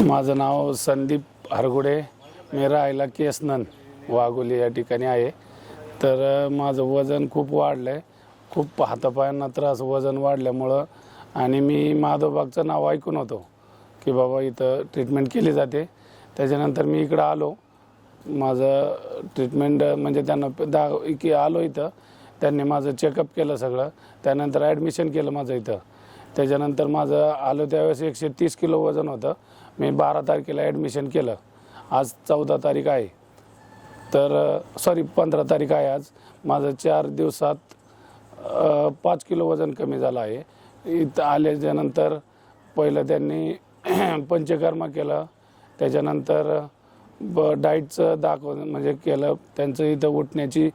माझं नाव संदीप हरगुडे, मी राहायला केसनन वाघोली या ठिकाणी आहे। तर माझं वजन खूप वाढलं आहे, खूप हातापायांना त्रास, वजन वाढल्यामुळं आणि मी माधवबागचं नाव ऐकून होतो की बाबा इथं ट्रीटमेंट केली जाते। त्याच्यानंतर मी इकडं आलो, माझं ट्रीटमेंट म्हणजे त्यांना की आलो इथं, त्यांनी माझं चेकअप केलं सगळं, त्यानंतर ॲडमिशन केलं माझं इथं। त्याच्यानंतर माझं आलो त्यावेळेस 130 किलो वजन होतं। मी 12 तारखेला ॲडमिशन केलं, आज 14 तारीख आहे, तर 15 तारीख आहे आज। माझं 4 दिवसात 5 किलो वजन कमी झालं आहे। इथं आल्याच्यानंतर पहिलं त्यांनी पंचकर्म केलं, त्याच्यानंतर डाईटचं दाखवून म्हणजे केलं, त्यांचं इथं उठण्याची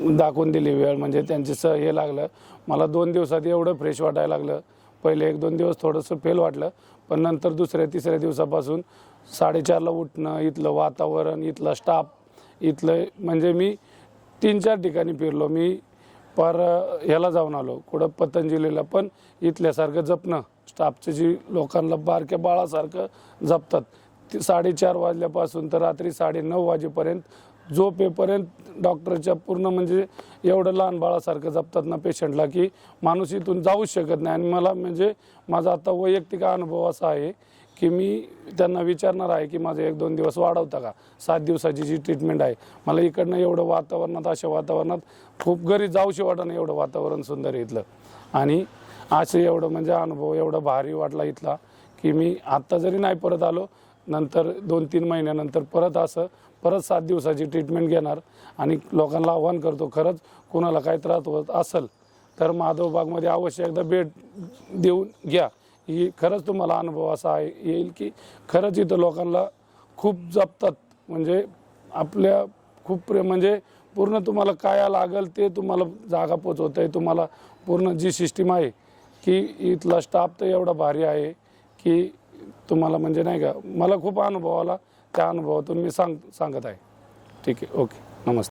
दाखवून दिली वेळ, म्हणजे त्यांचं हे लागलं मला 2 दिवसात एवढं फ्रेश वाटायला लागलं। पहिले 1-2 दिवस थोडंसं फेल वाटलं, पण नंतर दुसऱ्या-तिसऱ्या दिवसापासून 4:30ला उठणं, इथलं वातावरण, इथला स्टाफ, इथलं म्हणजे मी 3-4 ठिकाणी फिरलो। मी पर ह्याला जाऊन आलो, कुठं पतंजलीला, पण इथल्यासारखं जपणं, स्टाफचं जी लोकांना बारक्या बाळासारखं जपतात, 4:30 वाजल्यापासून तर रात्री 9:30 वाजेपर्यंत झोपेपर्यंत डॉक्टरच्या पूर्ण म्हणजे एवढं लहान बाळासारखं जपतात ना पेशंटला की माणूस इथून जाऊच शकत नाही। आणि मला म्हणजे माझा आता वैयक्तिक अनुभव असा आहे की मी त्यांना विचारणार आहे की माझं 1-2 दिवस वाढवता का। 7 दिवसाची जी ट्रीटमेंट आहे, मला इकडनं एवढं वातावरणात, अशा वातावरणात खूप घरी जाऊशी वाटणं, एवढं वातावरण सुंदर आहे इथलं। आणि असं एवढं म्हणजे अनुभव एवढा भारी वाटला इथला की मी आत्ता जरी नाही परत आलो, नंतर 2-3 महिन्यानंतर परत 7 दिवसाची ट्रीटमेंट घेणार। आणि लोकांना आव्हान करतो, खरंच कोणाला काही त्रास होत असेल तर माधवबागमध्ये अवश्य एकदा भेट देऊन घ्या। ही खरंच तुम्हाला अनुभव असा येईल की खरंच इथं लोकांना खूप जपतात, म्हणजे आपल्या खूप म्हणजे पूर्ण तुम्हाला काय लागेल ते तुम्हाला जागा पोचवत आहे। तुम्हाला पूर्ण जी सिस्टीम आहे की इथला स्टाफ तर एवढा भारी आहे की तुम्हाला म्हणजे नाही का, मला खूप अनुभव आला, त्या अनुभवातून मी सांगत आहे। ठीक आहे, ओके।